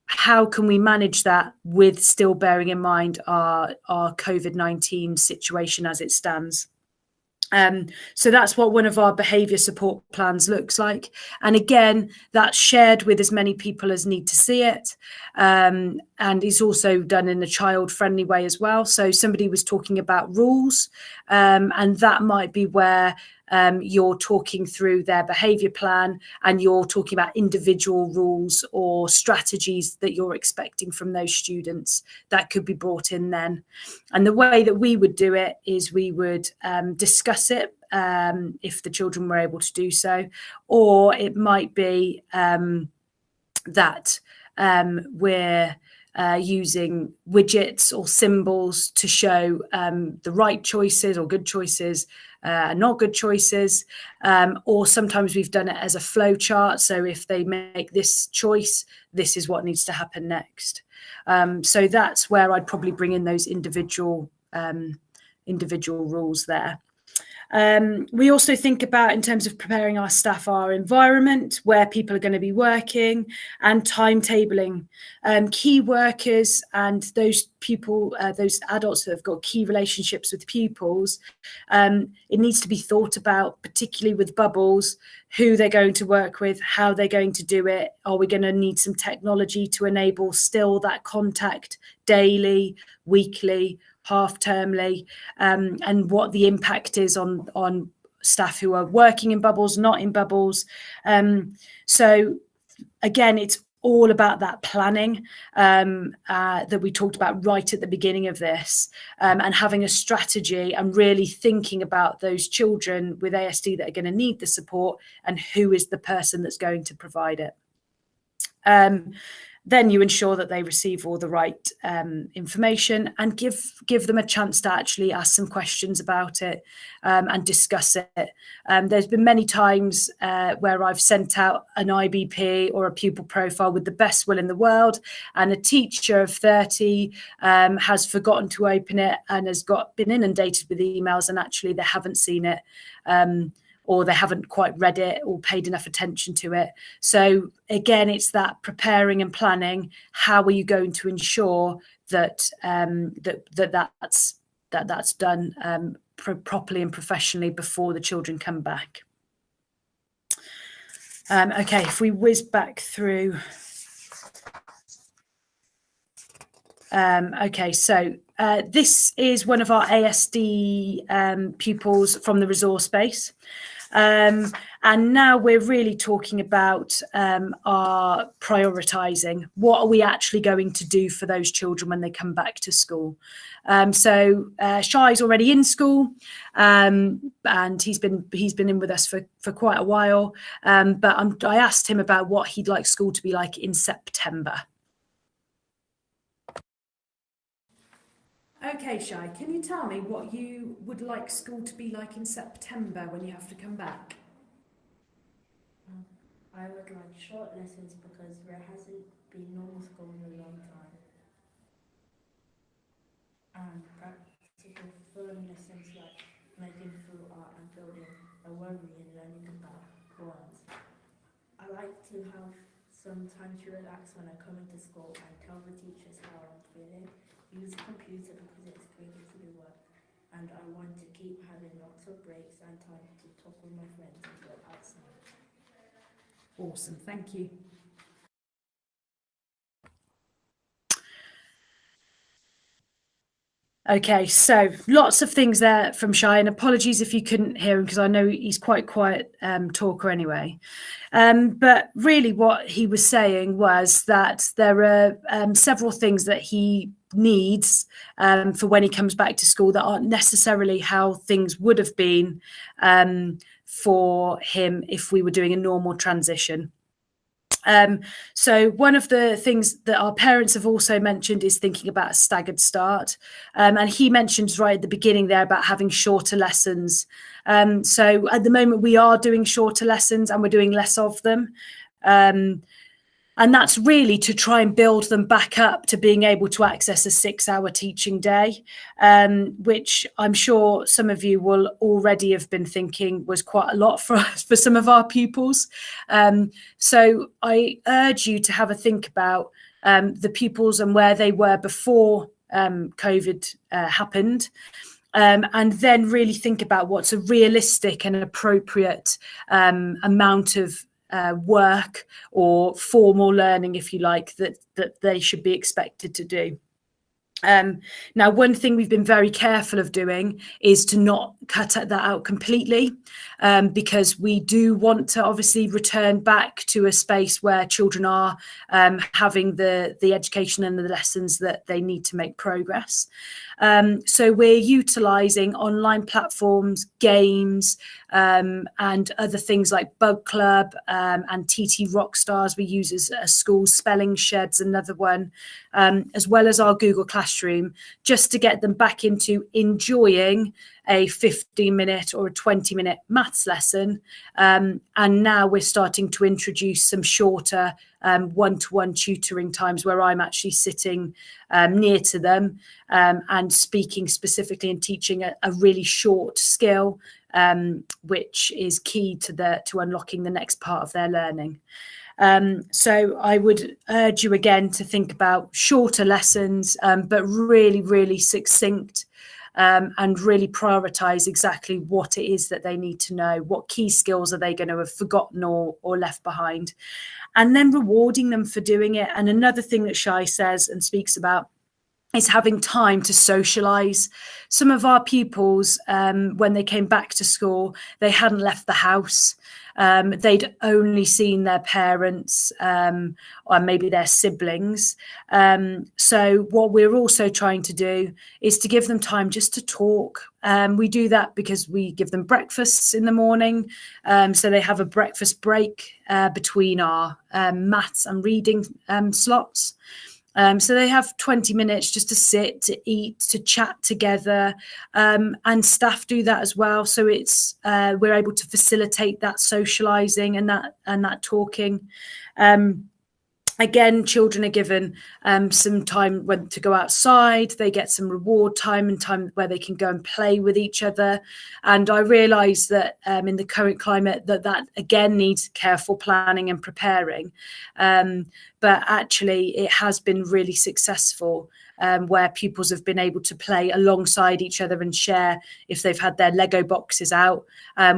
How can we manage that with still bearing in mind our COVID-19 situation as it stands? So that's what one of our behaviour support plans looks like. And again, that's shared with as many people as need to see it. And is also done in a child-friendly way as well. So somebody was talking about rules, and that might be where you're talking through their behaviour plan and you're talking about individual rules or strategies that you're expecting from those students that could be brought in then. And the way that we would do it is we would discuss it if the children were able to do so, or it might be that we're using widgets or symbols to show the right choices or good choices, not good choices, or sometimes we've done it as a flow chart. So if they make this choice, this is what needs to happen next. So that's where I'd probably bring in those individual rules there. We also think about, in terms of preparing our staff, our environment, where people are going to be working, and timetabling. Key workers and those people, those adults that have got key relationships with pupils, it needs to be thought about, particularly with bubbles, who they're going to work with, how they're going to do it. Are we going to need some technology to enable still that contact daily, weekly, half-termly, and what the impact is on staff who are working in bubbles, not in bubbles. So again, it's all about that planning that we talked about right at the beginning of this, and having a strategy and really thinking about those children with ASD that are going to need the support and who is the person that's going to provide it. Then you ensure that they receive all the right information and give them a chance to actually ask some questions about it and discuss it. There's been many times where I've sent out an IBP or a pupil profile with the best will in the world, and a teacher of 30 has forgotten to open it and has been inundated with emails, and actually they haven't seen it. Or they haven't quite read it or paid enough attention to it. So again, it's that preparing and planning. How are you going to ensure that that's done properly and professionally before the children come back? Okay, if we whiz back through. Okay, so this is one of our ASD pupils from the resource base. And now we're really talking about our prioritising. What are we actually going to do for those children when they come back to school? So Shai's already in school, and he's been in with us for quite a while. But I asked him about what he'd like school to be like in September. Okay, Shai, can you tell me what you would like school to be like in September when you have to come back? I would like short lessons because there hasn't been normal school in a long time. And practical fun lessons like making through art and building a worry and learning about worms. I like to have some time to relax when I come into school and tell the teachers how I'm feeling. Use a computer because it's quicker to do work, and I want to keep having lots of breaks and time to talk with my friends and go outside. Awesome, thank you. Okay, so lots of things there from Shai, and apologies if you couldn't hear him because I know he's quite quiet talker anyway. But really what he was saying was that there are several things that he needs for when he comes back to school that aren't necessarily how things would have been for him if we were doing a normal transition. So one of the things that our parents have also mentioned is thinking about a staggered start. And he mentioned right at the beginning there about having shorter lessons. So at the moment we are doing shorter lessons and we're doing less of them. And that's really to try and build them back up to being able to access a 6-hour teaching day, which I'm sure some of you will already have been thinking was quite a lot for some of our pupils. So I urge you to have a think about the pupils and where they were before COVID happened. And then really think about what's a realistic and appropriate amount of work or formal learning, if you like, that they should be expected to do. Now, one thing we've been very careful of doing is to not cut that out completely, because we do want to obviously return back to a space where children are having the education and the lessons that they need to make progress. So we're utilising online platforms, games, and other things like Bug Club and TT Rockstars we use as a school. Spelling Shed's another one, as well as our Google Classroom, just to get them back into enjoying a 15-minute or a 20-minute maths lesson. And now we're starting to introduce some shorter one-to-one tutoring times where I'm actually sitting near to them and speaking specifically and teaching a really short skill, which is key to unlocking the next part of their learning. So I would urge you again to think about shorter lessons, but really, really succinct, and really prioritise exactly what it is that they need to know. What key skills are they going to have forgotten or left behind? And then rewarding them for doing it. And another thing that Shai says and speaks about is having time to socialise. Some of our pupils, when they came back to school, they hadn't left the house. They'd only seen their parents or maybe their siblings. So what we're also trying to do is to give them time just to talk. We do that because we give them breakfasts in the morning. So they have a breakfast break between our maths and reading slots. So they have 20 minutes just to sit, to eat, to chat together, and staff do that as well. So it's we're able to facilitate that socialising and that talking. Again, children are given some time when to go outside. They get some reward time and time where they can go and play with each other. And I realise that in the current climate that again needs careful planning and preparing. But actually, it has been really successful where pupils have been able to play alongside each other and share, if they've had their Lego boxes out,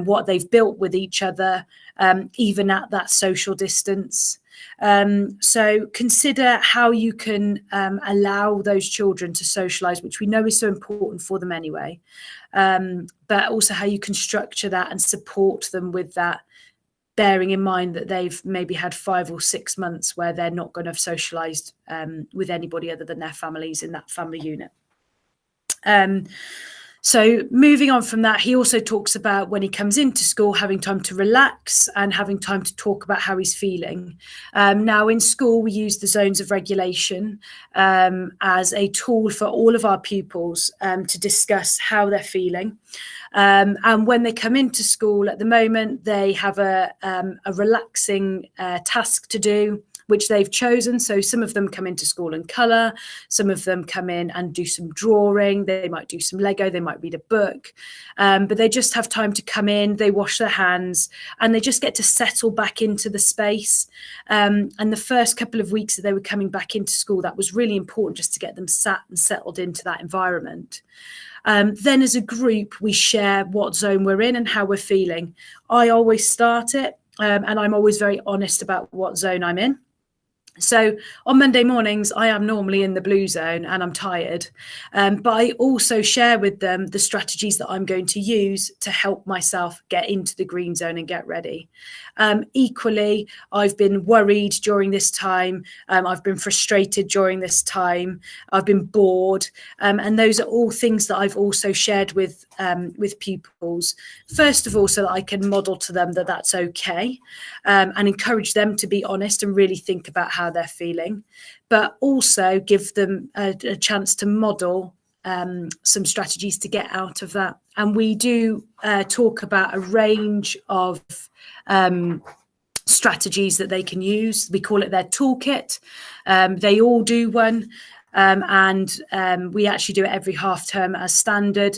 what they've built with each other, even at that social distance. So consider how you can allow those children to socialise, which we know is so important for them anyway, but also how you can structure that and support them with that, bearing in mind that they've maybe had 5 or 6 months where they're not going to have socialised with anybody other than their families in that family unit. So moving on from that, he also talks about when he comes into school, having time to relax and having time to talk about how he's feeling. Now in school, we use the zones of regulation as a tool for all of our pupils to discuss how they're feeling. And when they come into school at the moment, they have a relaxing task to do, which they've chosen. So some of them come into school and colour, some of them come in and do some drawing, they might do some Lego, they might read a book, but they just have time to come in, they wash their hands, and they just get to settle back into the space. And the first couple of weeks that they were coming back into school, that was really important just to get them sat and settled into that environment. Then as a group, we share what zone we're in and how we're feeling. I always start it, and I'm always very honest about what zone I'm in. So on Monday mornings, I am normally in the blue zone and I'm tired, but I also share with them the strategies that I'm going to use to help myself get into the green zone and get ready. Equally, I've been worried during this time. I've been frustrated during this time. I've been bored. And those are all things that I've also shared with pupils. First of all, so that I can model to them that that's okay, and encourage them to be honest and really think about how they're feeling, but also give them a chance to model some strategies to get out of that. And we do talk about a range of strategies that they can use. We call it their toolkit. They all do one. And we actually do it every half term as standard.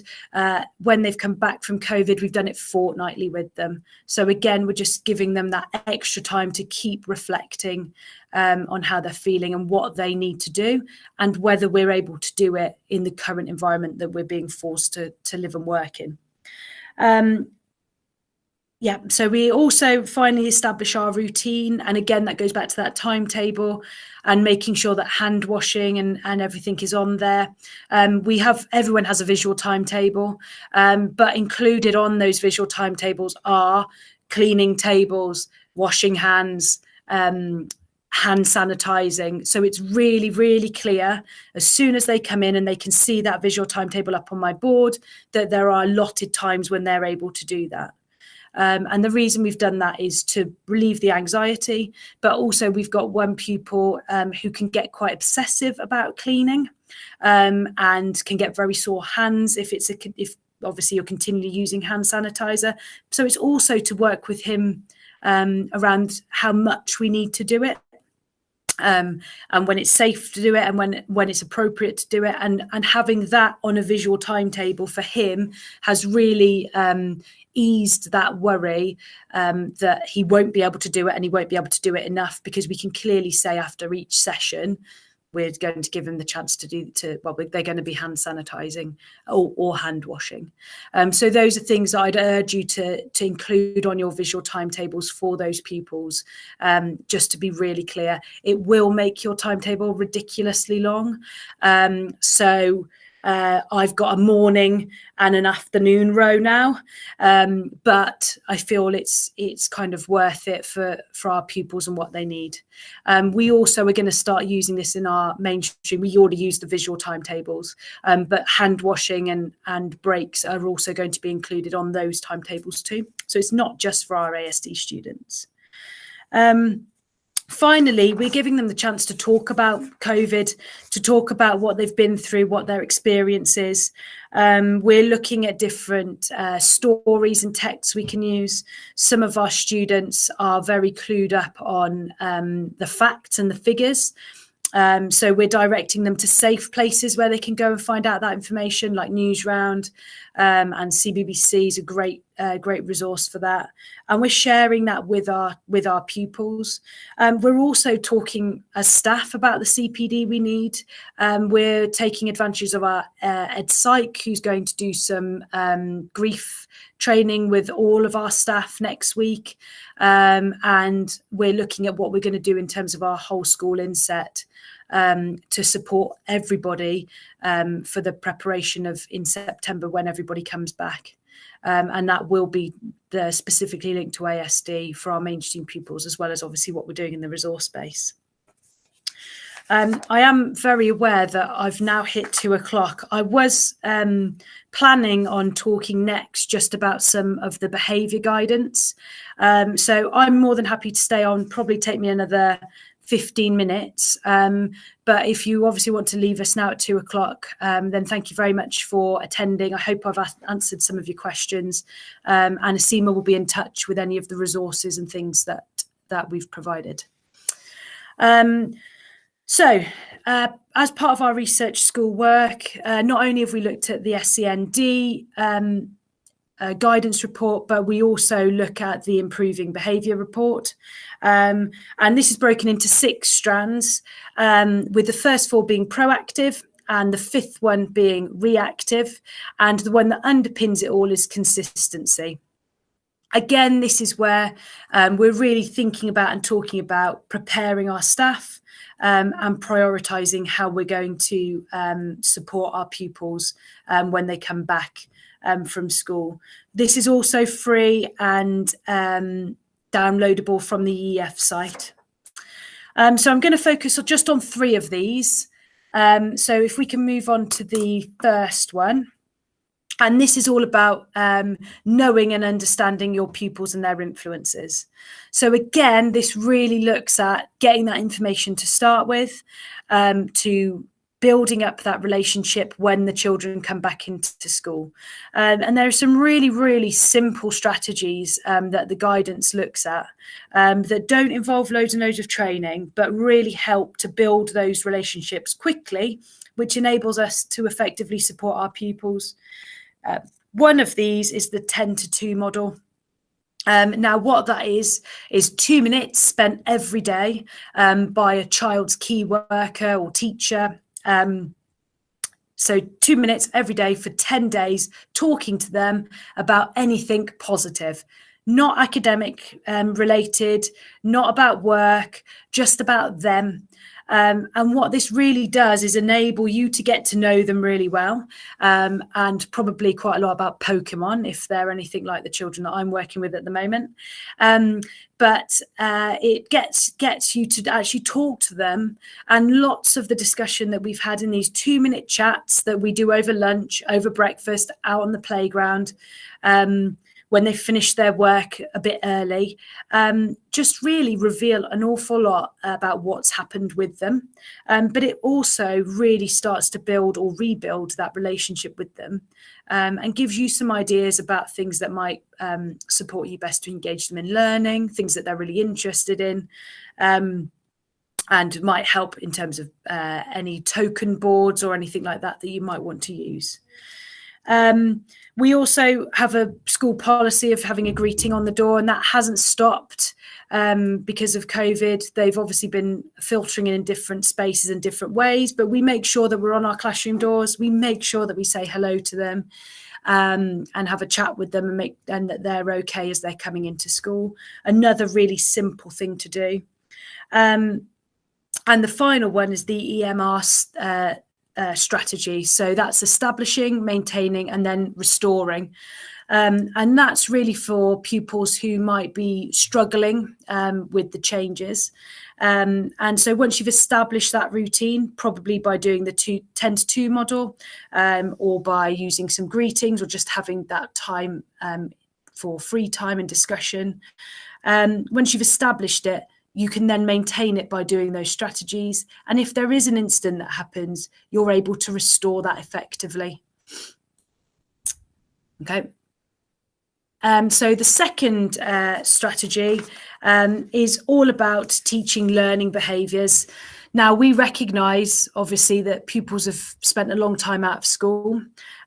When they've come back from COVID, we've done it fortnightly with them. So again, we're just giving them that extra time to keep reflecting on how they're feeling and what they need to do, and whether we're able to do it in the current environment that we're being forced to live and work in. Yeah, so we also finally establish our routine. And again, that goes back to that timetable and making sure that hand washing and everything is on there. Everyone has a visual timetable, but included on those visual timetables are cleaning tables, washing hands, hand sanitizing. So it's really, really clear as soon as they come in and they can see that visual timetable up on my board, that there are allotted times when they're able to do that. And the reason we've done that is to relieve the anxiety, but also we've got one pupil who can get quite obsessive about cleaning and can get very sore hands if obviously you're continually using hand sanitizer. So it's also to work with him around how much we need to do it. And when it's safe to do it, and when it's appropriate to do it, and having that on a visual timetable for him has really eased that worry that he won't be able to do it, and he won't be able to do it enough, because we can clearly say after each session we're going to give him the chance they're going to be hand sanitizing or hand washing. So those are things that I'd urge you to include on your visual timetables for those pupils. Just to be really clear, it will make your timetable ridiculously long. I've got a morning and an afternoon row now, but I feel it's kind of worth it for our pupils and what they need. We also are going to start using this in our mainstream. We already use the visual timetables, but hand washing and breaks are also going to be included on those timetables too. So it's not just for our ASD students. Finally, we're giving them the chance to talk about COVID, to talk about what they've been through, what their experience is. We're looking at different stories and texts we can use. Some of our students are very clued up on the facts and the figures. So we're directing them to safe places where they can go and find out that information, like Newsround, and CBBC is a great resource for that. And we're sharing that with our pupils. We're also talking as staff about the CPD we need. We're taking advantage of our Ed Psych, who's going to do some grief training with all of our staff next week. And we're looking at what we're going to do in terms of our whole school inset to support everybody for the preparation of in September when everybody comes back. And that will be specifically linked to ASD for our mainstream pupils, as well as obviously what we're doing in the resource space. I am very aware that I've now hit 2 o'clock. I was planning on talking next just about some of the behaviour guidance. So I'm more than happy to stay on, probably take me another 15 minutes. But if you obviously want to leave us now at 2 o'clock, then thank you very much for attending. I hope I've answered some of your questions. And Asima will be in touch with any of the resources and things that we've provided. So as part of our research school work, not only have we looked at the SEND guidance report, but we also look at the improving behaviour report. And this is broken into 6 strands, with the first 4 being proactive and the 5th one being reactive. And the one that underpins it all is consistency. Again, this is where we're really thinking about and talking about preparing our staff and prioritising how we're going to support our pupils when they come back from school. This is also free and downloadable from the EF site. So I'm going to focus just on 3 of these. So if we can move on to the first one. And this is all about knowing and understanding your pupils and their influences. So again, this really looks at getting that information to start with, to building up that relationship when the children come back into school. And there are some really, really simple strategies that the guidance looks at that don't involve loads and loads of training, but really help to build those relationships quickly, which enables us to effectively support our pupils. One of these is the 10-to-2 model. Now, what that is 2 minutes spent every day by a child's key worker or teacher. So 2 minutes every day for 10 days, talking to them about anything positive, not academic related, not about work, just about them. And what this really does is enable you to get to know them really well, and probably quite a lot about Pokemon, if they're anything like the children that I'm working with at the moment. But it gets you to actually talk to them, and lots of the discussion that we've had in these 2-minute chats that we do over lunch, over breakfast, out on the playground, when they finish their work a bit early, just really reveal an awful lot about what's happened with them. But it also really starts to build or rebuild that relationship with them, and gives you some ideas about things that might support you best to engage them in learning, things that they're really interested in, and might help in terms of any token boards or anything like that that you might want to use. We also have a school policy of having a greeting on the door, and that hasn't stopped because of COVID. They've obviously been filtering in different spaces in different ways, but we make sure that we're on our classroom doors. We make sure that we say hello to them and have a chat with them, and that they're okay as they're coming into school. Another really simple thing to do. And the final one is the EMR strategy. So that's establishing, maintaining, and then restoring. And that's really for pupils who might be struggling with the changes. And so once you've established that routine, probably by doing the 10-to-2 model, or by using some greetings, or just having that time for free time and discussion, once you've established it, you can then maintain it by doing those strategies. And if there is an incident that happens, you're able to restore that effectively. Okay. So the second strategy is all about teaching learning behaviours. Now, we recognise, obviously, that pupils have spent a long time out of school.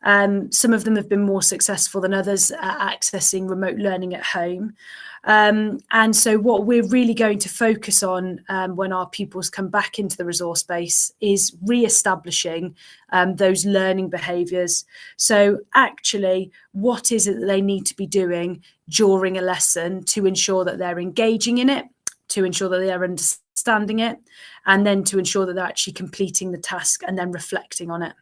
Some of them have been more successful than others at accessing remote learning at home. And so what we're really going to focus on when our pupils come back into the resource base is re-establishing those learning behaviours. So actually, what is it that they need to be doing during a lesson to ensure that they're engaging in it, to ensure that they're understanding it, and then to ensure that they're actually completing the task and then reflecting on it.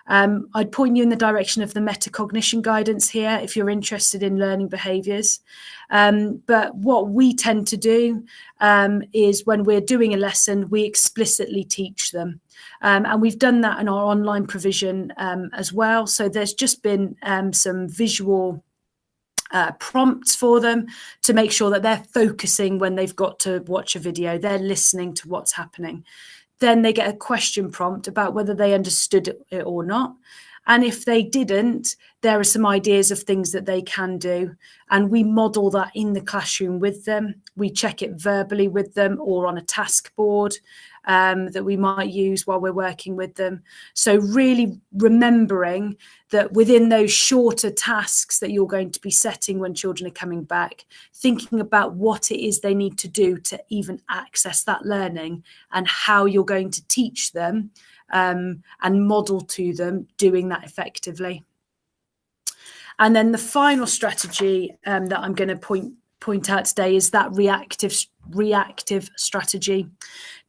I'd point you in the direction of the metacognition guidance here if you're interested in learning behaviours. But what we tend to do is when we're doing a lesson, we explicitly teach them. And we've done that in our online provision as well. So there's just been some visual prompts for them to make sure that they're focusing when they've got to watch a video, they're listening to what's happening. Then they get a question prompt about whether they understood it or not. And if they didn't, there are some ideas of things that they can do. And we model that in the classroom with them. We check it verbally with them or on a task board that we might use while we're working with them. So really remembering that within those shorter tasks that you're going to be setting when children are coming back, thinking about what it is they need to do to even access that learning and how you're going to teach them and model to them doing that effectively. And then the final strategy that I'm going to point out today is that reactive strategy.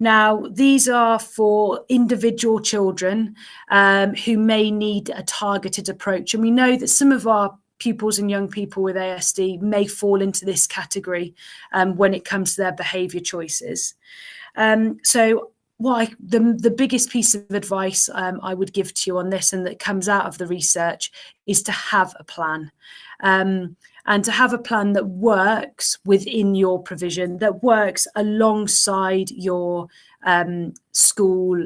Now, these are for individual children who may need a targeted approach. And we know that some of our pupils and young people with ASD may fall into this category when it comes to their behaviour choices. So the biggest piece of advice I would give to you on this, and that comes out of the research, is to have a plan. and to have a plan that works within your provision, that works alongside your school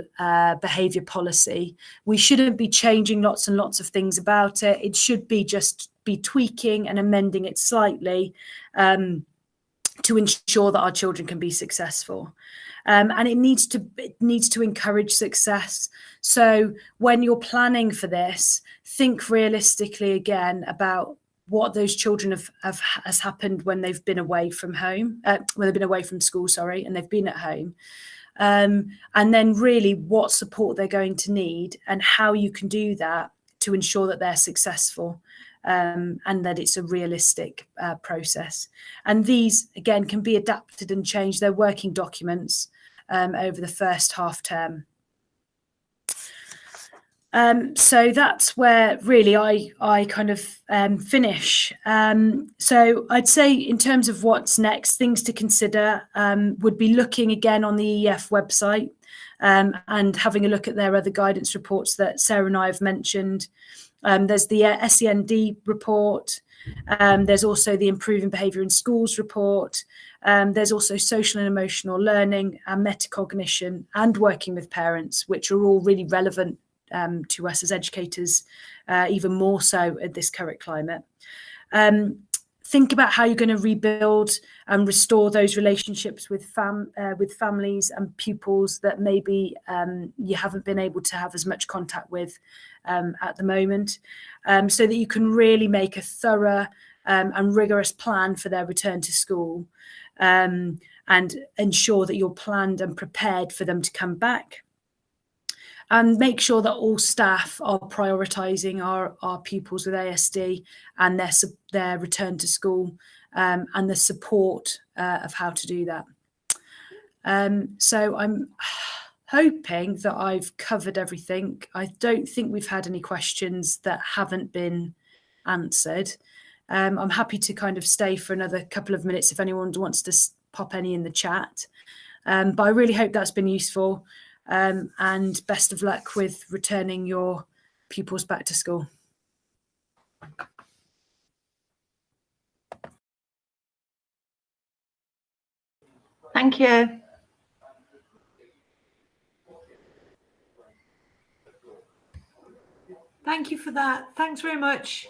behaviour policy. We shouldn't be changing lots and lots of things about it. It should be just be tweaking and amending it slightly to ensure that our children can be successful. And it needs to encourage success. So when you're planning for this, think realistically again about what those children has happened when they've been away from home, when they've been away from school, sorry, and they've been at home. And then really what support they're going to need and how you can do that to ensure that they're successful. And that it's a realistic process. And these, again, can be adapted and changed. They're working documents over the first half term. So that's where really I kind of finish. So I'd say in terms of what's next, things to consider would be looking again on the EF website and having a look at their other guidance reports that Sarah and I have mentioned. There's the SEND report. There's also the Improving Behaviour in Schools report. There's also social and emotional learning and metacognition and working with parents, which are all really relevant to us as educators, even more so at this current climate. Think about how you're going to rebuild and restore those relationships with families and pupils that maybe you haven't been able to have as much contact with at the moment, so that you can really make a thorough and rigorous plan for their return to school, and ensure that you're planned and prepared for them to come back. And make sure that all staff are prioritising our pupils with ASD and their return to school, and the support of how to do that. So I'm hoping that I've covered everything. I don't think we've had any questions that haven't been answered. I'm happy to kind of stay for another couple of minutes if anyone wants to pop any in the chat. But I really hope that's been useful. And best of luck with returning your pupils back to school. Thank you. Thank you for that. Thanks very much.